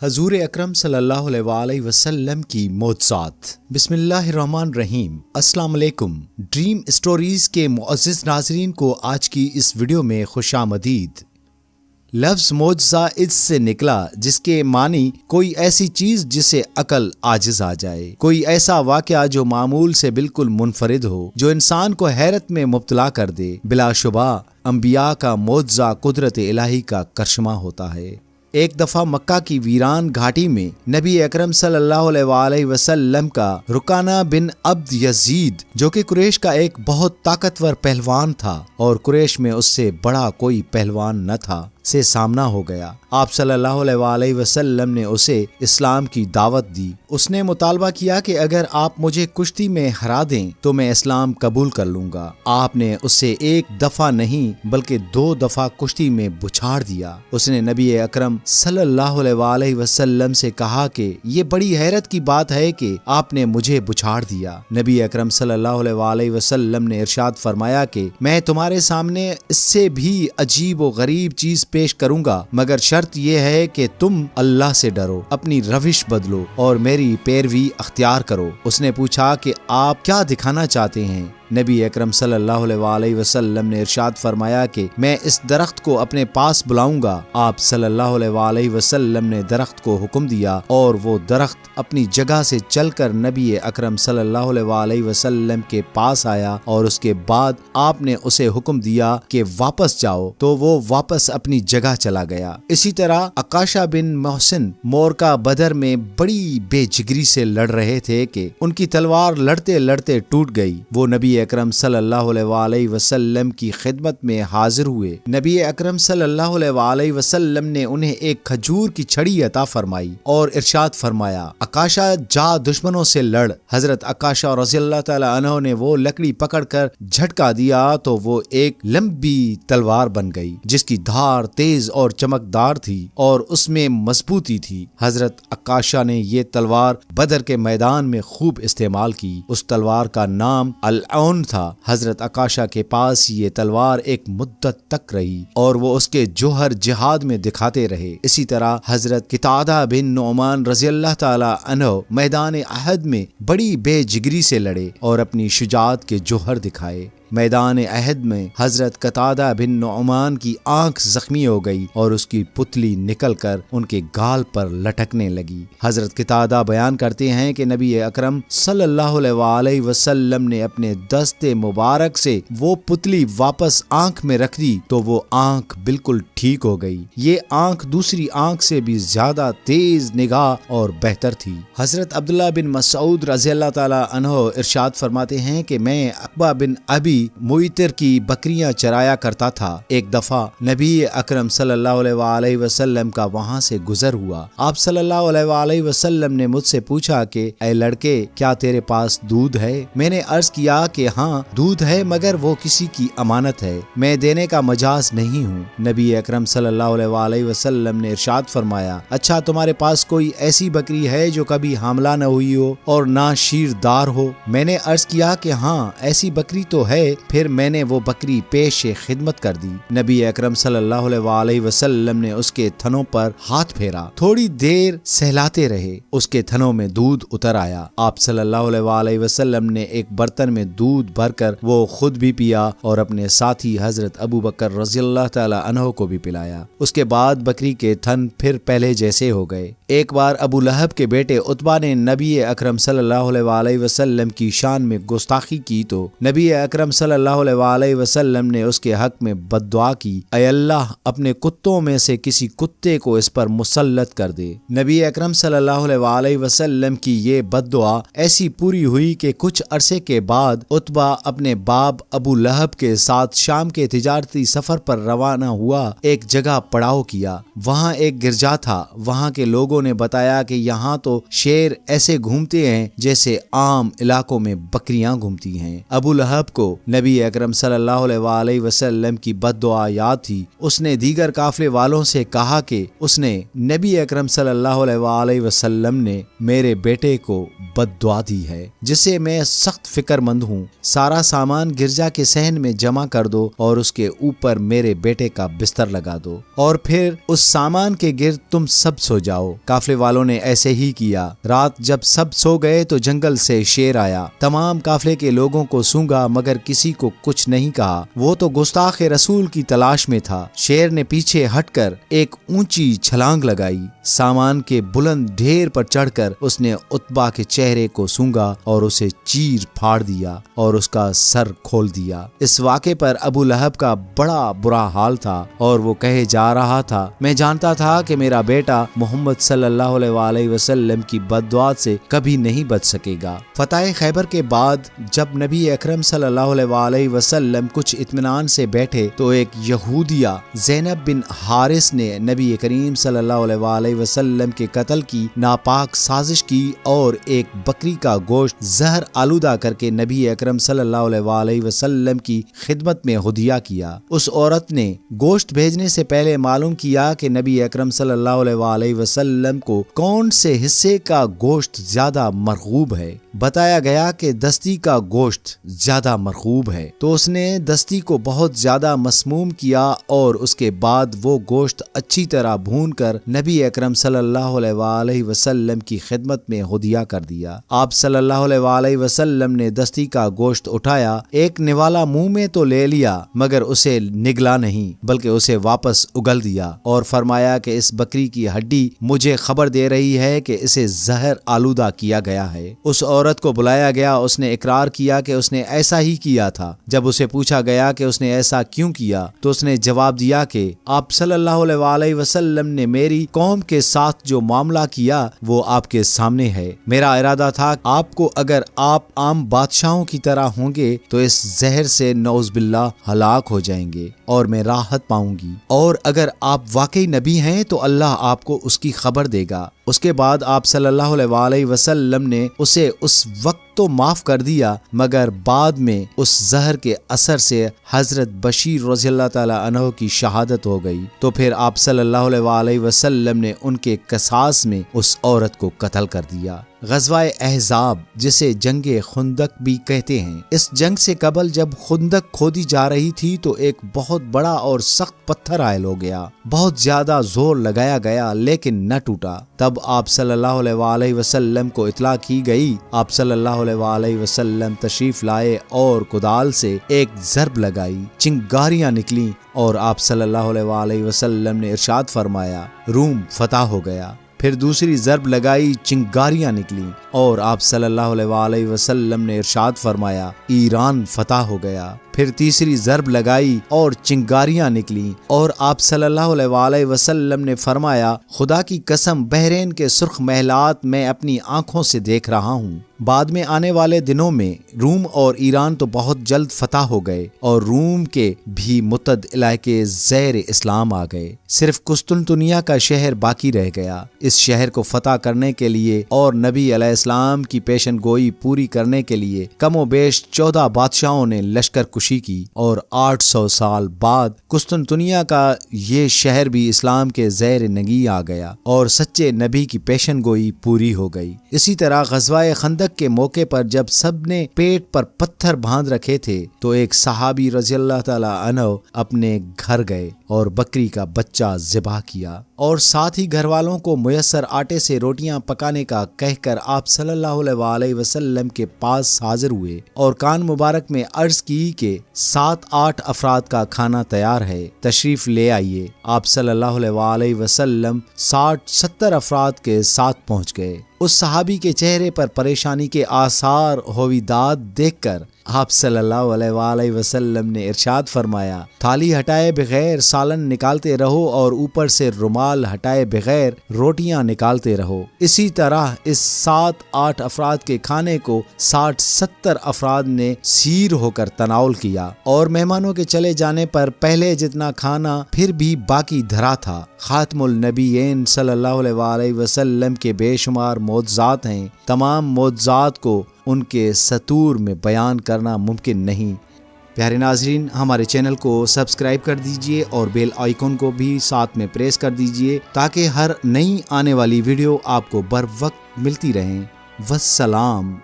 حضور اکرم صلی اللہ علیہ وسلم کی معجزات۔ بسم اللہ الرحمن الرحیم۔ السلام علیکم۔ ڈریم اسٹوریز کے معزز ناظرین کو آج کی اس ویڈیو میں خوش آمدید۔ لفظ معجزہ اس سے نکلا جس کے معنی کوئی ایسی چیز جسے عقل عاجز آ جائے، کوئی ایسا واقعہ جو معمول سے بالکل منفرد ہو، جو انسان کو حیرت میں مبتلا کر دے۔ بلا شبہ انبیاء کا معجزہ قدرت الہی کا کرشمہ ہوتا ہے۔ ایک دفعہ مکہ کی ویران گھاٹی میں نبی اکرم صلی اللہ علیہ وسلم کا رکانہ بن عبد یزید، جو کہ قریش کا ایک بہت طاقتور پہلوان تھا اور قریش میں اس سے بڑا کوئی پہلوان نہ تھا، سے سامنا ہو گیا۔ آپ صلی اللہ علیہ وسلم نے اسے اسلام کی دعوت دی۔ اس نے مطالبہ کیا کہ اگر آپ مجھے کشتی میں ہرا دیں تو میں اسلام قبول کر لوں گا۔ آپ نے اسے ایک دفعہ نہیں بلکہ 2 دفعہ کشتی میں بچھاڑ دیا۔ اس نے نبی اکرم صلی اللہ علیہ وسلم سے کہا کہ یہ بڑی حیرت کی بات ہے کہ آپ نے مجھے بچھاڑ دیا۔ نبی اکرم صلی اللہ علیہ وسلم نے ارشاد فرمایا کہ میں تمہارے سامنے اس سے بھی عجیب و غریب چیز پیش کروں گا، مگر شرط یہ ہے کہ تم اللہ سے ڈرو، اپنی روش بدلو اور میری پیروی اختیار کرو۔ اس نے پوچھا کہ آپ کیا دکھانا چاہتے ہیں؟ نبی اکرم صلی اللہ علیہ وسلم نے ارشاد فرمایا کہ میں اس درخت کو اپنے پاس بلاؤں گا۔ آپ صلی اللہ علیہ وسلم نے درخت کو حکم دیا اور وہ درخت اپنی جگہ سے چل کر نبی اکرم صلی اللہ علیہ وسلم کے پاس آیا اور اس کے بعد آپ نے اسے حکم دیا کہ واپس جاؤ، تو وہ واپس اپنی جگہ چلا گیا۔ اسی طرح عکاشہ بن محسن مورکہ بدر میں بڑی بے جگری سے لڑ رہے تھے کہ ان کی تلوار لڑتے لڑتے ٹوٹ گئی۔ وہ نبی اکرم صلی اللہ علیہ وسلم کی خدمت میں حاضر ہوئے۔ نبی اکرم صلی اللہ علیہ وسلم نے انہیں ایک کھجور کی چھڑی عطا فرمائی اور ارشاد فرمایا، عکاشہ جا دشمنوں سے لڑ۔ حضرت عکاشہ رضی اللہ تعالی عنہ نے وہ لکڑی پکڑ کر جھٹکا دیا تو وہ ایک لمبی تلوار بن گئی جس کی دھار تیز اور چمکدار تھی اور اس میں مضبوطی تھی۔ حضرت عکاشہ نے یہ تلوار بدر کے میدان میں خوب استعمال کی۔ اس تلوار کا نام العون تھا۔ حضرت عکاشہ کے پاس یہ تلوار ایک مدت تک رہی اور وہ اس کے جوہر جہاد میں دکھاتے رہے۔ اسی طرح حضرت قتادہ بن نعمان رضی اللہ تعالی عنہ میدان احد میں بڑی بے جگری سے لڑے اور اپنی شجاعت کے جوہر دکھائے۔ میدان احد میں حضرت قتادہ بن نعمان کی آنکھ زخمی ہو گئی اور اس کی پتلی نکل کر ان کے گال پر لٹکنے لگی۔ حضرت قتادہ بیان کرتے ہیں کہ نبی اکرم صلی اللہ علیہ وسلم نے اپنے دست مبارک سے وہ پتلی واپس آنکھ میں رکھ دی تو وہ آنکھ بالکل ٹھیک ہو گئی۔ یہ آنکھ دوسری آنکھ سے بھی زیادہ تیز نگاہ اور بہتر تھی۔ حضرت عبداللہ بن مسعود رضی اللہ تعالی عنہ ارشاد فرماتے ہیں کہ میں عقبہ بن ابی مویتر کی بکریاں چرایا کرتا تھا۔ ایک دفعہ نبی اکرم صلی اللہ علیہ وسلم کا وہاں سے گزر ہوا۔ آپ صلی اللہ علیہ وسلم نے مجھ سے پوچھا کہ اے لڑکے، کیا تیرے پاس دودھ ہے؟ میں نے عرض کیا کہ ہاں دودھ ہے، مگر وہ کسی کی امانت ہے، میں دینے کا مجاز نہیں ہوں۔ نبی اکرم صلی اللہ علیہ وسلم نے ارشاد فرمایا، اچھا تمہارے پاس کوئی ایسی بکری ہے جو کبھی حاملہ نہ ہوئی ہو اور نہ شیر دار ہو؟ میں نے عرض کیا کہ ہاں ایسی بکری تو ہے۔ پھر میں نے وہ بکری پیش خدمت کر دی۔ نبی اکرم صلی اللہ علیہ وسلم نے اس کے تھنوں پر ہاتھ پھیرا، تھوڑی دیر سہلاتے رہے، اس کے تھنوں میں دودھ اتر آیا۔ آپ صلی اللہ علیہ وسلم نے ایک برتن میں دودھ بھر کر وہ خود بھی پیا اور اپنے ساتھی حضرت ابو بکر رضی اللہ تعالی عنہ کو بھی پلایا۔ اس کے بعد بکری کے تھن پھر پہلے جیسے ہو گئے۔ ایک بار ابو لہب کے بیٹے عتبہ نے نبی اکرم صلی اللہ علیہ وسلم کی شان میں گستاخی کی تو نبی اکرم صلی اللہ علیہ وسلم نے اس کے حق میں بد دعا کی، اے اللہ اپنے کتوں میں سے کسی کتے کو اس پر مسلط کر دے۔ نبی اکرم صلی اللہ علیہ وسلم کی یہ بد دعا ایسی پوری ہوئی کہ کچھ عرصے کے بعد عتبہ اپنے باپ ابو لہب کے ساتھ شام کے تجارتی سفر پر روانہ ہوا۔ ایک جگہ پڑاؤ کیا، وہاں ایک گرجا تھا۔ وہاں کے لوگوں نے بتایا کہ یہاں تو شیر ایسے گھومتے ہیں جیسے عام علاقوں میں بکریاں گھومتی ہیں۔ ابو لہب کو نبی اکرم صلی اللہ علیہ وسلم کی بد دعا یاد تھی۔ اس نے دیگر قافلے والوں سے کہا کہ اس نے نبی اکرم صلی اللہ علیہ وسلم نے میرے بیٹے کو بد دعا دی ہے جس سے میں سخت فکر مند ہوں۔ سارا سامان گرجا کے صحن میں جمع کر دو اور اس کے اوپر میرے بیٹے کا بستر لگا دو اور پھر اس سامان کے گرد تم سب سو جاؤ۔ काफले वालों ने ऐसे ही किया। रात जब सब सो गए तो जंगल से शेर आया, तमाम काफले के लोगों को सूंघा मगर किसी को कुछ नहीं कहा। वो तो गुस्ताख रसूल की तलाश में था। शेर ने पीछे हटकर एक ऊंची छलांग लगाई। सामान के बुलंद ढेर पर चढ़कर उसने उत्बा के चेहरे को सूंघा और उसे चीर फाड़ दिया और उसका सर खोल दिया। इस वाक़े पर अबू लहब का बड़ा बुरा हाल था और वो कहे जा रहा था, मैं जानता था कि मेरा बेटा मोहम्मद सल्लल्लाहु अलैहि वसल्लम की बद्दुआ से कभी नहीं बच सकेगा। फतह खैबर के बाद जब नबी अकरम सल्लल्लाहु अलैहि वसल्लम कुछ इत्मीनान से बैठे तो एक यहूदिया ज़ैनब बिन हारिस ने नबी करीम सल्लल्लाहु अलैहि वसल्लम के कत्ल की नापाक साजिश की और एक बकरी का गोश्त जहर आलूदा करके नबी अकरम सल्लल्लाहु अलैहि वसल्लम की खिदमत में हुदिया किया। उस औरत ने गोश्त भेजने से पहले मालूम किया कि नबी अकरम सल्लल्लाहु अलैहि वसल्लम को कौन से हिस्से का गोश्त ज्यादा मरगूब है। बताया गया कि दस्ती का गोश्त ज्यादा मरगूब है, तो उसने दस्ती को बहुत ज्यादा मसमूम किया और उसके बाद वो गोश्त अच्छी तरह भून कर नबी अकरम सल्लल्लाहु अलैहि वसल्लम की खिदमत में हुदिया कर दिया। आप सल्लल्लाहु अलैहि वसल्लम ने दस्ती का गोश्त उठाया, एक निवाला मुंह में तो ले लिया मगर उसे निगला नहीं बल्कि उसे वापस उगल दिया और फरमाया कि इस बकरी की हड्डी मुझे खबर दे रही है कि इसे जहर आलूदा किया गया है। उस औरत को बुलाया गया, उसने इकरार किया कि उसने ऐसा ही किया था। जब उसे पूछा गया कि उसने ऐसा क्यों किया तो उसने जवाब दिया कि आप सल्लल्लाहु अलैहि वसल्लम ने मेरी कौम के साथ जो मामला किया वो आपके सामने है। मेरा इरादा था आपको अगर आप आम बादशाहों की तरह होंगे तो इस जहर से नौज बिल्लाह हलाक हो जाएंगे और मैं राहत पाऊंगी, और अगर आप वाकई नबी हैं तो अल्लाह आपको उसकी खबर देगा। उसके बाद आप सल्लल्लाहु अलैहि वसल्लम ने उसे उस वक्त तो माफ कर दिया मगर बाद में उस जहर के असर से हजरत बशीर रज़ियल्लाहु ताला अन्हु की शहादत हो गई। तो फिर आप सल्लल्लाहु अलैहि वसल्लम ने उनके कसास में उस औरत को कत्ल कर दिया। ग़ज़वाए अहज़ाब, जिसे जंगे खुंदक भी कहते हैं, इस जंग से कबल जब खुंदक खोदी जा रही थी तो एक बहुत बड़ा और सख्त पत्थर आयल हो गया। बहुत ज्यादा जोर लगाया गया लेकिन न टूटा। तब आप सल्लल्लाहु अलैहि वसल्लम को इत्ला की गई। आप सल्लल्लाहु अलैहि वसल्लम तशरीफ लाए और कुदाल से एक ज़रब लगाई, चिंगारियां निकली और आप सल्लल्लाहु अलैहि वसल्लम ने इरशाद फरमाया, रूम फतह हो गया। फिर दूसरी ज़रब लगाई, चिंगारियां निकली और आप सल्लल्लाहु अलैहि वसल्लम ने इरशाद फरमाया, ईरान फतह हो गया। फिर तीसरी ज़रब लगाई और चिंगारियां निकली और आप सल्लल्लाहु अलैहि वसल्लम ने फरमाया, खुदा की कसम बहरीन के सुर्ख महलात मैं अपनी आंखों से देख रहा हूँ। बाद में आने वाले दिनों में रूम और ईरान तो बहुत जल्द फतह हो गए और रूम के भी मुतद इलाके ज़ैर इस्लाम आ गए। सिर्फ कुस्तुनतुनिया का शहर बाकी रह गया। इस शहर को फतह करने के लिए और नबी अलैहिस्सलाम की पेशन गोई पूरी करने के लिए कमोबेश 14 बादशाहों ने लश्कर कुशी की और 800 साल बाद कुस्तुनतुनिया का ये शहर भी इस्लाम के ज़ैर नगी आ गया और सच्चे नबी की पेशन गोई पूरी हो गई। इसी तरह ग़ज़वाए खंदक के मौके पर जब सब ने पेट पर पत्थर बांध रखे थे तो एक सहाबी रज़ियल्लाहु ताला अन्हु अपने घर गए और बकरी का बच्चा ज़िबा किया और साथ ही घर वालों को मुयस्सर आटे से रोटियां पकाने का कहकर आप सल्लल्लाहु अलैहि वसल्लम के पास हाजिर हुए और कान मुबारक में अर्ज की कि 7-8 अफराद का खाना तैयार है, तशरीफ ले आइए। आप सल्लल्लाहु अलैहि वसल्लम 60-70 अफराद के साथ पहुंच गए। उस सहाबी के चेहरे पर परेशानी के आसार होविदाद देखकर आप सल्लल्लाहु अलैहि वसल्लम ने इरशाद फरमाया, थाली हटाए बगैर सालन निकालते रहो और ऊपर से रुमाल हटाए बगैर रोटियां निकालते रहो। इसी तरह इस 7-8 अफराद के खाने को 60-70 अफराद ने सीर होकर तनाउल किया और मेहमानों के चले जाने पर पहले जितना खाना फिर भी बाकी धरा था। खातमुल नबीयीन सल्लल्लाहु अलैहि वसल्लम के बेशुमार मौजज़ात हैं। तमाम मौजज़ात को उनके सतूर में बयान करना मुमकिन नहीं। प्यारे नाज़रीन, हमारे चैनल को सब्सक्राइब कर दीजिए और बेल आइकन को भी साथ में प्रेस कर दीजिए ताकि हर नई आने वाली वीडियो आपको बर वक्त मिलती रहें। वस्सलाम।